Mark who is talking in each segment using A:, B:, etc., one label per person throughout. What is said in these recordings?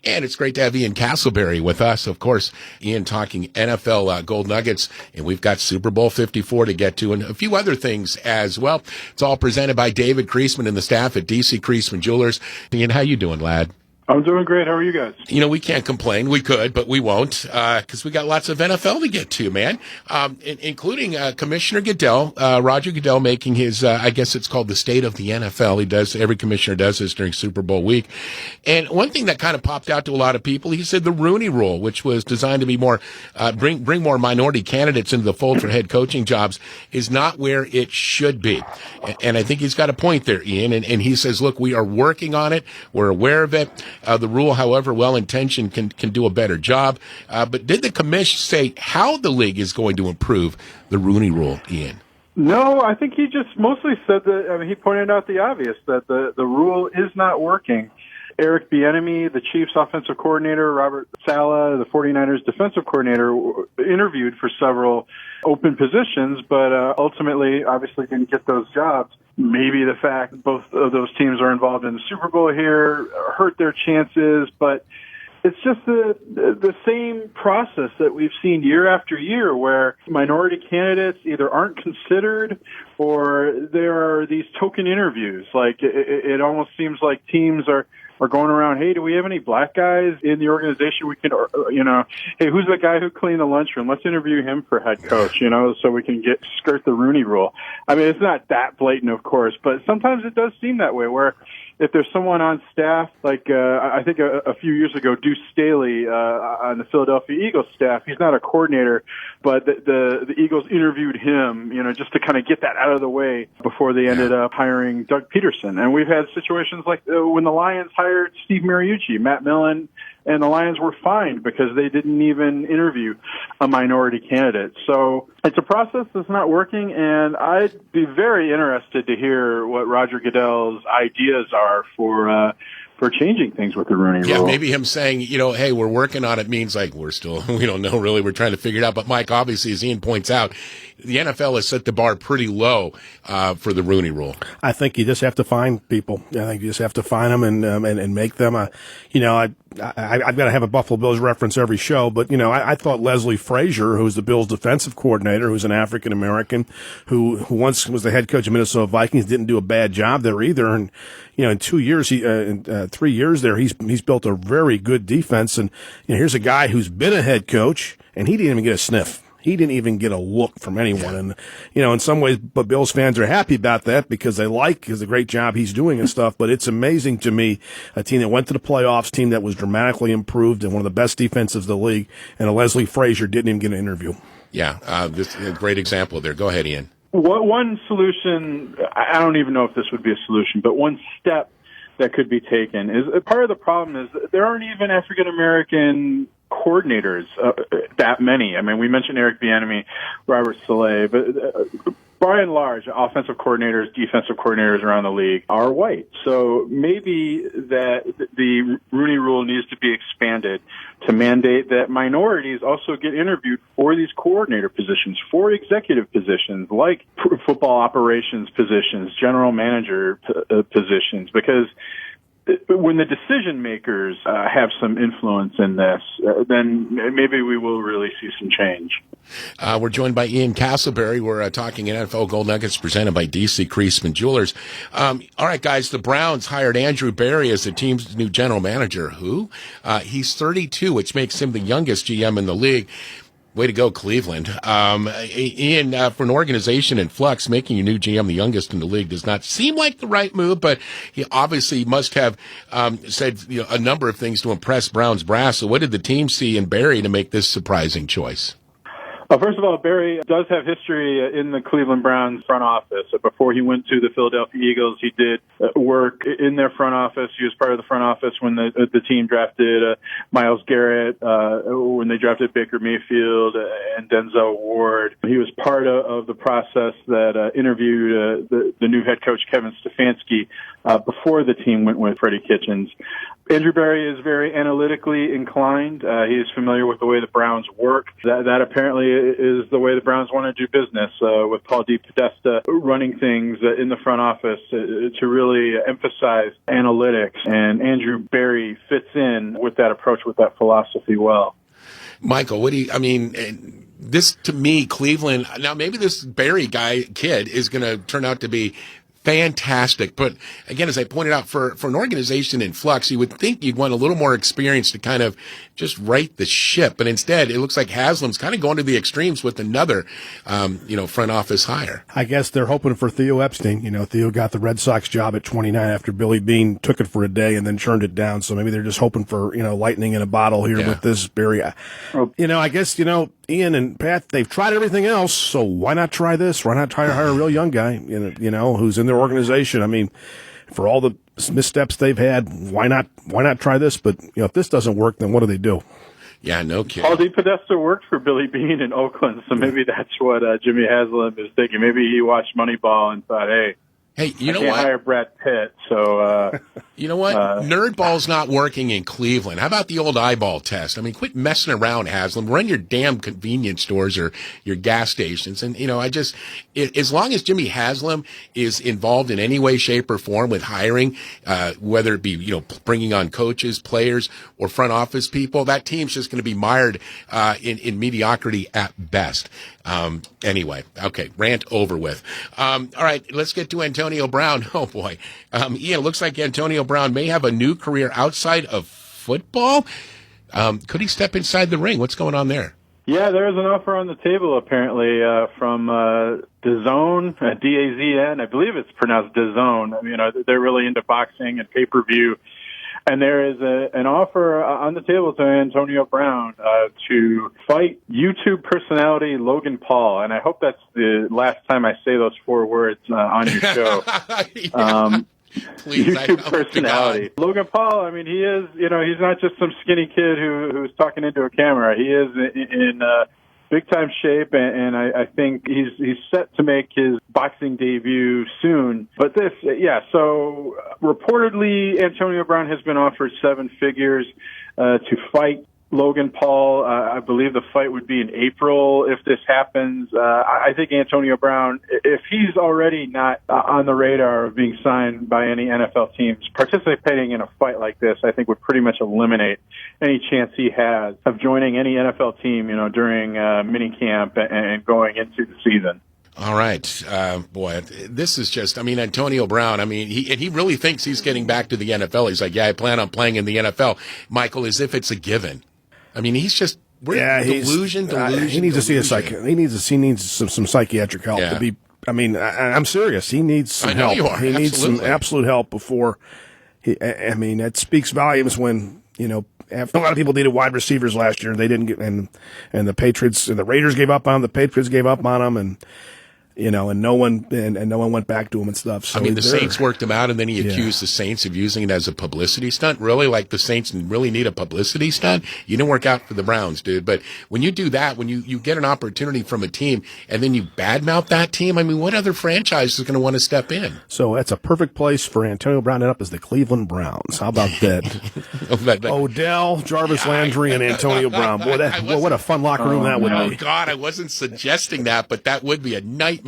A: And it's great to have Ian Casselberry with us. Of course, Ian talking NFL Gold Nuggets, and we've got Super Bowl 54 to get to and a few other things as well. It's all presented by David Creasman and the staff at DC Creasman Jewelers. Ian, how you doing, lad?
B: I'm doing great. How are you guys?
A: You know, we can't complain. We could, but we won't, because we got lots of NFL to get to, man, including Commissioner Goodell, Roger Goodell, making his, I guess it's called the State of the NFL. He does, every commissioner does this during Super Bowl week. And one thing that kind of popped out to a lot of people, he said the Rooney Rule, which was designed to be more, bring more minority candidates into the fold for head coaching jobs, is not where it should be. And I think he's got a point there, Ian. And he says, look, we are working on it. We're aware of it. The rule, however well-intentioned, can do a better job. But did the commission say how the league is going to improve the Rooney Rule, Ian?
B: No, I think he just mostly said that. I mean, he pointed out the obvious, that the rule is not working. Eric Bieniemy, the Chiefs offensive coordinator, Robert Saleh, the 49ers defensive coordinator, interviewed for several open positions, but ultimately, obviously, didn't get those jobs. Maybe the fact that both of those teams are involved in the Super Bowl here hurt their chances, but it's just the same process that we've seen year after year, where minority candidates either aren't considered or there are these token interviews. Like it almost seems like teams are going around, hey, do we have any black guys in the organization we can, hey, who's the guy who cleaned the lunchroom? Let's interview him for head coach, so we can skirt the Rooney Rule. I mean, it's not that blatant, of course, but sometimes it does seem that way, where if there's someone on staff, like I think a few years ago, Deuce Staley on the Philadelphia Eagles staff, he's not a coordinator, but the Eagles interviewed him, just to kind of get that out of the way before they ended up hiring Doug Peterson. And we've had situations like when the Lions hired Steve Mariucci, Matt Millen, and the Lions were fined because they didn't even interview a minority candidate. So it's a process that's not working, and I'd be very interested to hear what Roger Goodell's ideas are for changing things with the Rooney Rule.
A: Yeah, maybe him saying, hey, we're working on it means like we don't know really, we're trying to figure it out. But Mike, obviously, as Ian points out, the NFL has set the bar pretty low for the Rooney Rule.
C: I think you just have to find people. I think you just have to find them and make them. I've got to have a Buffalo Bills reference every show, but I thought Leslie Frazier, who's the Bills defensive coordinator, who's an African American, who once was the head coach of Minnesota Vikings, didn't do a bad job there either. And in 2 years, 3 years there, he's built a very good defense. And here's a guy who's been a head coach, and he didn't even get a sniff. He didn't even get a look from anyone. And, in some ways, but Bills fans are happy about that because they like the great job he's doing and stuff. But it's amazing to me, a team that went to the playoffs, team that was dramatically improved and one of the best defenses of the league, and a Leslie Frazier didn't even get an interview.
A: Yeah, this is a great example there. Go ahead, Ian.
B: One solution, I don't even know if this would be a solution, but one step that could be taken is part of the problem is there aren't even African-American coordinators, that many. I mean, we mentioned Eric Bieniemy, Robert Saleh, but by and large, offensive coordinators, defensive coordinators around the league are white. So maybe that the Rooney Rule needs to be expanded to mandate that minorities also get interviewed for these coordinator positions, for executive positions, like football operations positions, general manager positions, because when the decision makers have some influence in this, then maybe we will really see some change.
A: We're joined by Ian Casselberry. We're talking NFL Gold Nuggets presented by DC Creasman Jewelers. All right, guys, the Browns hired Andrew Berry as the team's new general manager. Who? He's 32, which makes him the youngest GM in the league. Way to go, Cleveland. Ian, for an organization in flux, making a new GM the youngest in the league does not seem like the right move, but he obviously must have said a number of things to impress Browns brass. So what did the team see in Barry to make this surprising choice?
B: Well, first of all, Barry does have history in the Cleveland Browns front office. Before he went to the Philadelphia Eagles, he did work in their front office. He was part of the front office when the team drafted Myles Garrett, when they drafted Baker Mayfield and Denzel Ward. He was part of the process that interviewed the new head coach, Kevin Stefanski, before the team went with Freddie Kitchens. Andrew Berry is very analytically inclined. He is familiar with the way the Browns work. That apparently is the way the Browns want to do business, with Paul DePodesta running things in the front office to really emphasize analytics. And Andrew Berry fits in with that approach, with that philosophy well.
A: Michael, this to me, Cleveland, now maybe this Barry kid is going to turn out to be fantastic. But again, as I pointed out, for an organization in flux, you would think you'd want a little more experience to kind of just right the ship. But instead, it looks like Haslam's kind of going to the extremes with another, front office hire.
C: I guess they're hoping for Theo Epstein. Theo got the Red Sox job at 29 after Billy Beane took it for a day and then churned it down. So maybe they're just hoping for, lightning in a bottle here with this Barry. I guess, Ian and Pat, they've tried everything else, so why not try this? Why not try to hire a real young guy, who's in their organization? I mean, for all the missteps they've had, why not try this? But, if this doesn't work, then what do they do?
A: Yeah, no kidding.
B: Paul DePodesta worked for Billy Beane in Oakland, so maybe that's what Jimmy Haslam is thinking. Maybe he watched Moneyball and thought, hey,
A: you know
B: I can't
A: what?
B: hire Brad Pitt, so
A: you know what? Nerdball's not working in Cleveland. How about the old eyeball test? I mean, quit messing around, Haslam. Run your damn convenience stores or your gas stations. And, as long as Jimmy Haslam is involved in any way, shape, or form with hiring, whether it be, bringing on coaches, players, or front office people, that team's just going to be mired in mediocrity at best. Anyway, okay, rant over with. All right, let's get to Antonio Brown. Oh, boy. Ian, it looks like Antonio Brown may have a new career outside of football. Could he step inside the ring? What's going on there?
B: Yeah, there is an offer on the table, apparently, from DAZN, DAZN. I believe it's pronounced DAZN. They're really into boxing and pay-per-view. And there is an offer on the table to Antonio Brown to fight YouTube personality Logan Paul. And I hope that's the last time I say those 4 words on your show. Please, YouTube personality. Logan Paul, he is, he's not just some skinny kid who's talking into a camera. He is in big-time shape, and I think he's set to make his boxing debut soon. But so reportedly Antonio Brown has been offered 7 figures to fight Logan Paul. I believe the fight would be in April if this happens. I think Antonio Brown, if he's already not on the radar of being signed by any NFL teams, participating in a fight like this, I think would pretty much eliminate any chance he has of joining any NFL team, during minicamp and going into the season.
A: All right. Boy, this is just, Antonio Brown, he really thinks he's getting back to the NFL. He's like, yeah, I plan on playing in the NFL. Michael, as if it's a given. He's just delusion.
C: He needs to see a He needs some psychiatric help to be. I'm serious. He needs some help. He needs some absolute help before. That speaks volumes when a lot of people needed wide receivers last year. They didn't get, and the Patriots and the Raiders gave up on him. The Patriots gave up on him, and no one went back to him and stuff. So
A: the Saints worked him out, and then he accused the Saints of using it as a publicity stunt. Really, like the Saints really need a publicity stunt? You didn't work out for the Browns, dude. But when you do that, when you get an opportunity from a team, and then you badmouth that team, what other franchise is going to want to step in?
C: So that's a perfect place for Antonio Brown to end up as the Cleveland Browns. How about that? Odell, Jarvis Landry, and Antonio Brown. Boy, what a fun locker room that would be.
A: Oh, God, I wasn't suggesting that, but that would be a nightmare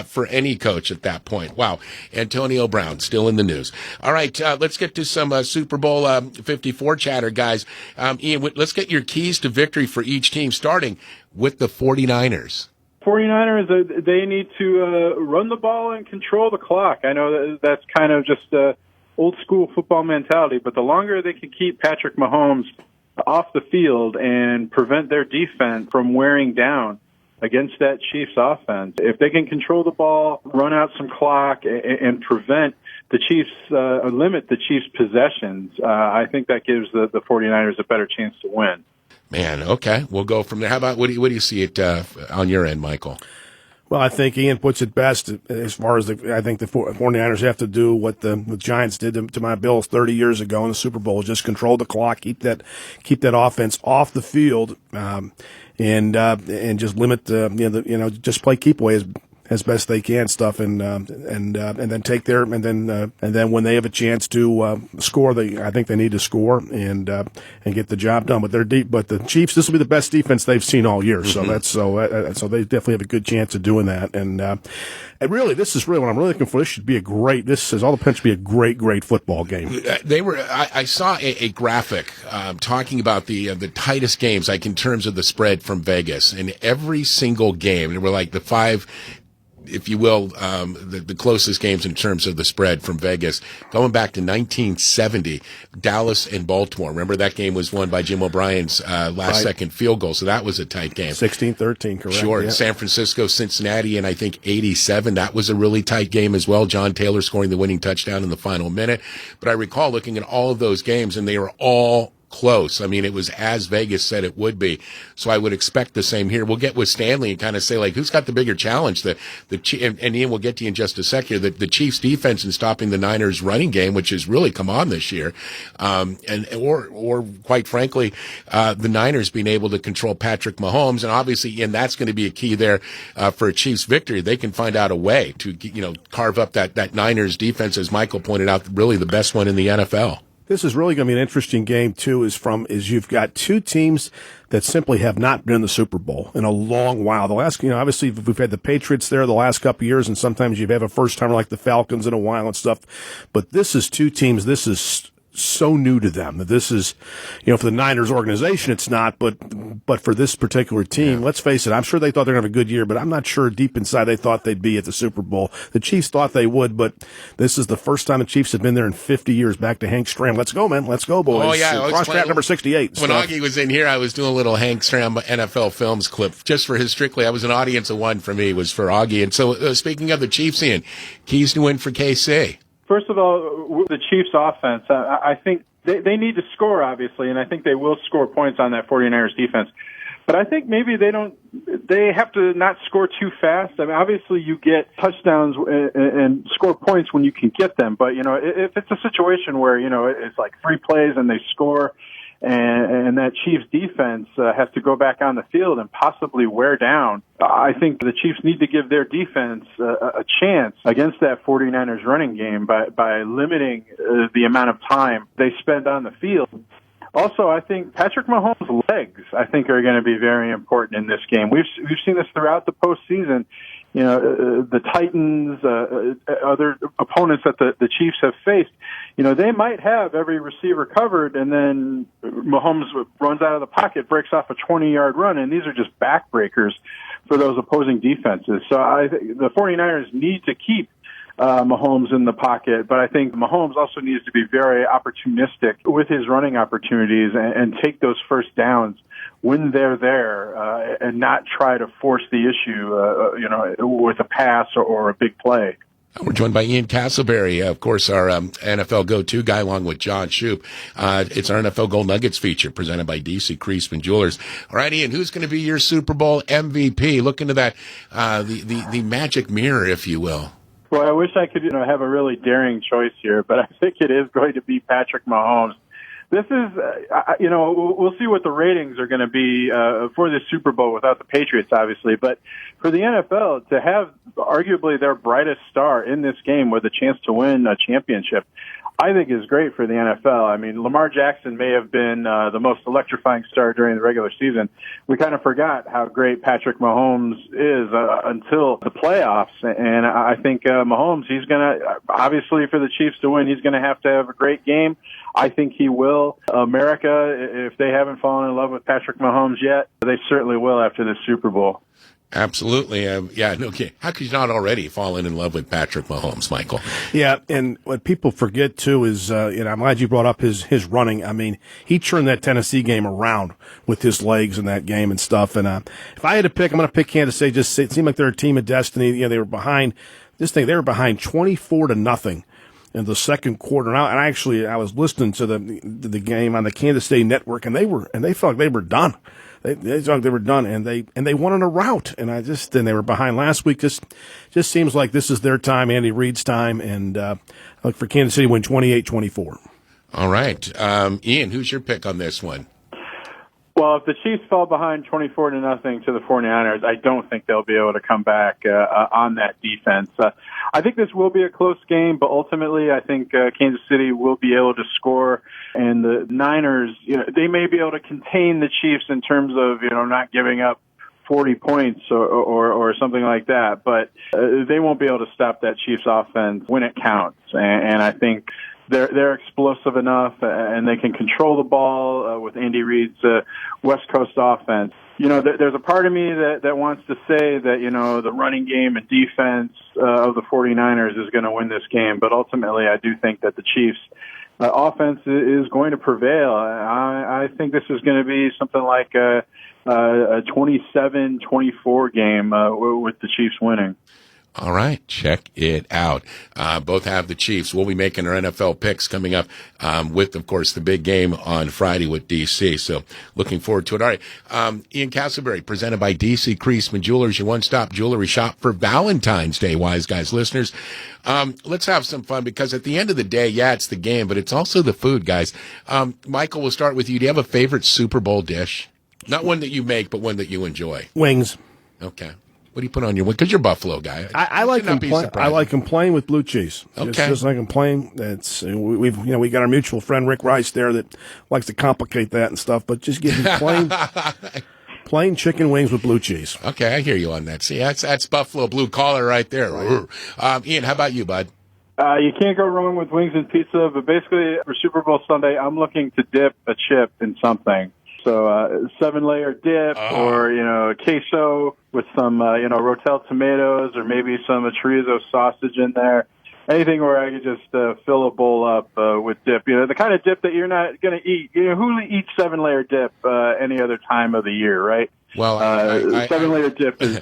A: for any coach at that point. Wow. Antonio Brown still in the news. All right. Let's get to some Super Bowl 54 chatter, guys. Ian, let's get your keys to victory for each team, starting with the 49ers.
B: 49ers, they need to run the ball and control the clock. I know that's kind of just old school football mentality, but the longer they can keep Patrick Mahomes off the field and prevent their defense from wearing down against that Chiefs offense, if they can control the ball, run out some clock, and prevent the Chiefs, limit the Chiefs' possessions, I think that gives the 49ers a better chance to win.
A: Man, okay. We'll go from there. How about, what do you see it on your end, Michael?
C: Well, I think Ian puts it best as far as I think the 49ers have to do what the Giants did to my Bills 30 years ago in the Super Bowl, just control the clock, keep that offense off the field, and just limit just play keep away as best they can stuff, and then take their and then when they have a chance to score, I think they need to score and get the job done. But they're deep. But the Chiefs, this will be the best defense they've seen all year. So so they definitely have a good chance of doing that. And really, this is really what I'm really looking for. This should be this has all the potential to be a great football game.
A: I saw a graphic talking about the tightest games, like in terms of the spread from Vegas, and every single game, there were like the five, if you will, the closest games in terms of the spread from Vegas, going back to 1970, Dallas and Baltimore. Remember that game was won by Jim O'Brien's last-second field goal, so that was a tight game.
C: 16-13, correct.
A: Sure.
C: Yeah.
A: San Francisco, Cincinnati, and I think 87, that was a really tight game as well. John Taylor scoring the winning touchdown in the final minute. But I recall looking at all of those games, and they were all close. I mean, it was as Vegas said it would be. So I would expect the same here. We'll get with Stanley and kind of say, like, who's got the bigger challenge? And Ian, we'll get to you in just a sec here. The Chiefs' defense in stopping the Niners' running game, which has really come on this year, or quite frankly, the Niners being able to control Patrick Mahomes, and obviously, and that's going to be a key there for a Chiefs victory. They can find out a way to carve up that Niners defense, as Michael pointed out, really the best one in the NFL.
C: This is really going to be an interesting game, too, is you've got two teams that simply have not been in the Super Bowl in a long while. The last, obviously we've had the Patriots there the last couple of years, and sometimes you have a first timer like the Falcons in a while and stuff. But this is two teams, this is so new to them that this is, for the Niners organization, it's not, but for this particular team, let's face it, I'm sure they thought they're going to have a good year, but I'm not sure deep inside they thought they'd be at the Super Bowl. The Chiefs thought they would, but this is the first time the Chiefs have been there in 50 years, back to Hank Stram. Let's go, man. Let's go, boys.
A: Oh, yeah.
C: Cross-trap number 68.
A: When Augie was in here, I was doing a little Hank Stram NFL Films clip just for his strictly. I was an audience of one for me, was for Augie. And so, speaking of the Chiefs, Ian, keys to win for KC.
B: First of all, the Chiefs' offense, I think they need to score, obviously, and I think they will score points on that 49ers defense. But I think maybe they have to not score too fast. I mean, obviously you get touchdowns and score points when you can get them. But, if it's a situation where, it's like 3 plays and they score, and that Chiefs defense has to go back on the field and possibly wear down, I think the Chiefs need to give their defense a chance against that 49ers running game by limiting the amount of time they spend on the field. Also, I think Patrick Mahomes' legs, are going to be very important in this game. We've seen this throughout the postseason. The Titans, other opponents that the Chiefs have faced, they might have every receiver covered, and then Mahomes runs out of the pocket, breaks off a 20-yard run, and these are just backbreakers for those opposing defenses. So I think the 49ers need to keep Mahomes in the pocket, but I think Mahomes also needs to be very opportunistic with his running opportunities and take those first downs when they're there, and not try to force the issue, with a pass or a big play.
A: We're joined by Ian Casselberry, of course, our NFL go-to guy, along with John Shoup. It's our NFL Gold Nuggets feature presented by DC Creasman Jewelers. All right, Ian, who's going to be your Super Bowl MVP? Look into that, the magic mirror, if you will.
B: Well, I wish I could, have a really daring choice here, but I think it is going to be Patrick Mahomes. This is, we'll see what the ratings are going to be for this Super Bowl without the Patriots, obviously. But for the NFL, to have arguably their brightest star in this game with a chance to win a championship, I think is great for the NFL. I mean, Lamar Jackson may have been the most electrifying star during the regular season. We kind of forgot how great Patrick Mahomes is until the playoffs. And I think Mahomes, he's going to, obviously for the Chiefs to win, he's going to have a great game. I think he will. America, if they haven't fallen in love with Patrick Mahomes yet, they certainly will after this Super Bowl.
A: Absolutely. Okay. How could you not already fallen in love with Patrick Mahomes, Michael? Yeah,
C: and what people forget, too, is, I'm glad you brought up his running. I mean, he turned that Tennessee game around with his legs in that game and stuff. And if I had to pick, I'm going to pick Kansas City. It seemed like they're a team of destiny. They were behind 24-0 in the second quarter. And I was listening to the game on the Kansas City network, and they felt like they were done. They thought they were done, and they won in a rout. And then they were behind last week. Just seems like this is their time, Andy Reid's time, and look for Kansas City to win 28-24.
A: All right, Ian, who's your pick on this one?
B: Well, Well, if the Chiefs fall behind 24-0 to the 49ers, I don't think they'll be able to come back on that defense. I think this will be a close game, but ultimately I think Kansas City will be able to score, and the Niners, they may be able to contain the Chiefs in terms of, not giving up 40 points or something like that, but they won't be able to stop that Chiefs offense when it counts. And I think they're explosive enough, and they can control the ball with Andy Reid's West Coast offense. There's a part of me that wants to say that, the running game and defense of the 49ers is going to win this game, but ultimately I do think that the Chiefs offense is going to prevail. I think this is going to be something like a 27-24 game with the Chiefs winning.
A: All right, check it out. Both have the Chiefs. We'll be making our NFL picks coming up with, of course, the big game on Friday with D.C., so looking forward to it. All right, Ian Casselberry, presented by D.C. Creasman Jewelers, your one-stop jewelry shop for Valentine's Day, Wise Guys listeners. Let's have some fun, because at the end of the day, it's the game, but it's also the food, guys. Michael, we'll start with you. Do you have a favorite Super Bowl dish? Not one that you make, but one that you enjoy.
C: Wings.
A: Okay. What do you put on your wing? Because you're a Buffalo guy.
C: I like them plain. I like them plain with blue cheese.
A: Okay.
C: Just like them plain. We got our mutual friend Rick Rice there that likes to complicate that and stuff. But just give me plain chicken wings with blue cheese.
A: Okay, I hear you on that. See, that's Buffalo blue collar right there. Right. Ian, how about you, bud?
B: You can't go wrong with wings and pizza. But basically, for Super Bowl Sunday, I'm looking to dip a chip in something. So 7-layer dip, or queso with some Rotel tomatoes, or maybe some chorizo sausage in there. Anything where I could just fill a bowl up with dip. The kind of dip that you're not going to eat. Who eats 7-layer dip any other time of the year, right?
A: Well,
B: 7-layer dip is.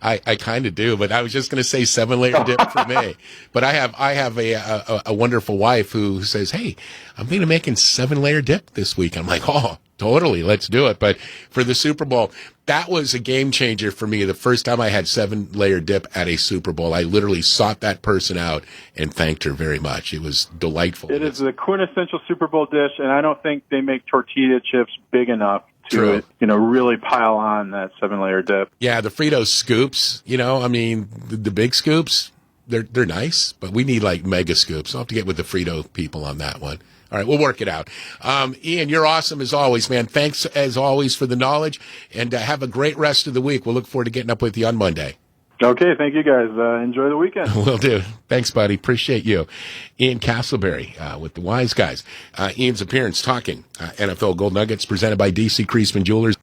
A: I kind of do, but I was just going to say 7-layer dip for me. But I have a wonderful wife who says, "Hey, I'm going to making 7-layer dip this week." I'm like, "Oh, totally, let's do it." But for the Super Bowl, that was a game changer for me. The first time I had 7-layer dip at a Super Bowl, I literally sought that person out and thanked her very much. It was delightful.
B: It is the quintessential Super Bowl dish, and I don't think they make tortilla chips big enough to really pile on that 7-layer dip.
A: Yeah, the Frito scoops, the big scoops, they're nice, but we need like mega scoops. I'll have to get with the Frito people on that one. All right, we'll work it out. Ian, you're awesome as always, man. Thanks as always for the knowledge, and have a great rest of the week. We'll look forward to getting up with you on Monday.
B: Okay, thank you guys. Enjoy the weekend.
A: Will do. Thanks, buddy. Appreciate you. Ian Casselberry with the Wise Guys. Ian's appearance talking NFL Gold Nuggets presented by D.C. Creasman Jewelers.